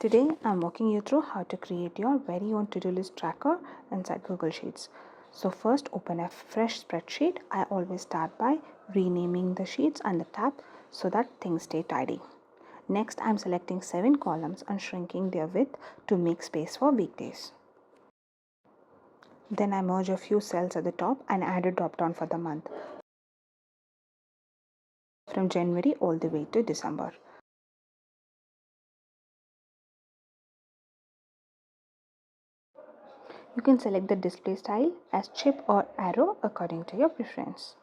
Today I'm walking you through how to create your very own to-do list tracker inside Google Sheets. So first open a fresh spreadsheet. I always start by renaming the sheets and the tab so that things stay tidy. Next I'm selecting 7 columns and shrinking their width to make space for weekdays. Then I merge a few cells at the top and add a drop down for the month from January all the way to December. You can select the display style as chip or arrow according to your preference.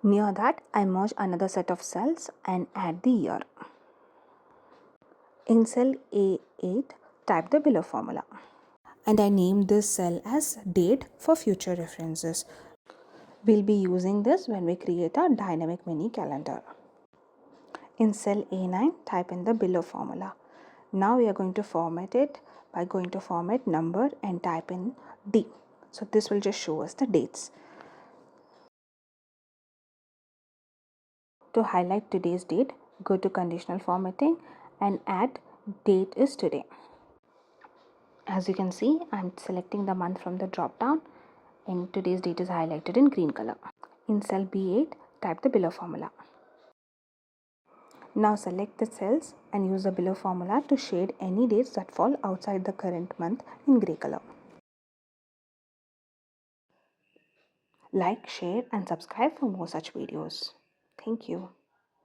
Near that, I merge another set of cells and add the year. In cell A8, type the below formula. And I name this cell as date for future references. We'll be using this when we create a dynamic mini calendar. In cell A9, type in the below formula. Now we are going to format it by going to format number and type in D. So this will just show us the dates. To highlight today's date, go to conditional formatting and add date is today. As you can see, I'm selecting the month from the drop down and today's date is highlighted in green color. In cell B8, type the below formula. Now select the cells and use the below formula to shade any dates that fall outside the current month in gray color. Like, share and subscribe for more such videos. Thank you.